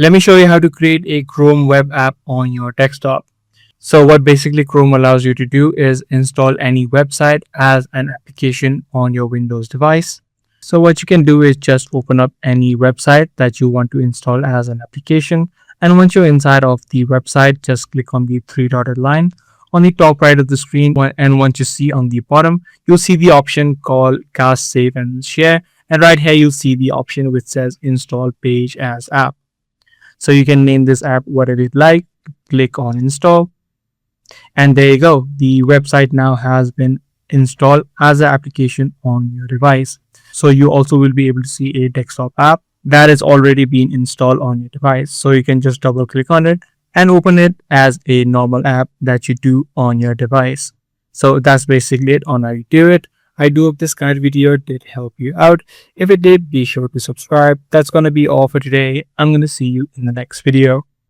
Let me show you how to create a Chrome web app on your desktop. So what basically Chrome allows you to do is install any website as an application on your Windows device. So what you can do is just open up any website that you want to install as an application. And once you're inside of the website, just click on the three dotted line on the top right of the screen. And once you see on the bottom, you'll see the option called Cast, Save and Share. And right here, you'll see the option which says Install Page as App. So you can name this app whatever you'd like, click on Install. And there you go. The website now has been installed as an application on your device. So you also will be able to see a desktop app that has already been installed on your device. So you can just double click on it and open it as a normal app that you do on your device. So that's basically it on how you do it. I do hope this kind of video did help you out. If it did, be sure to subscribe. That's going to be all for today. I'm going to see you in the next video.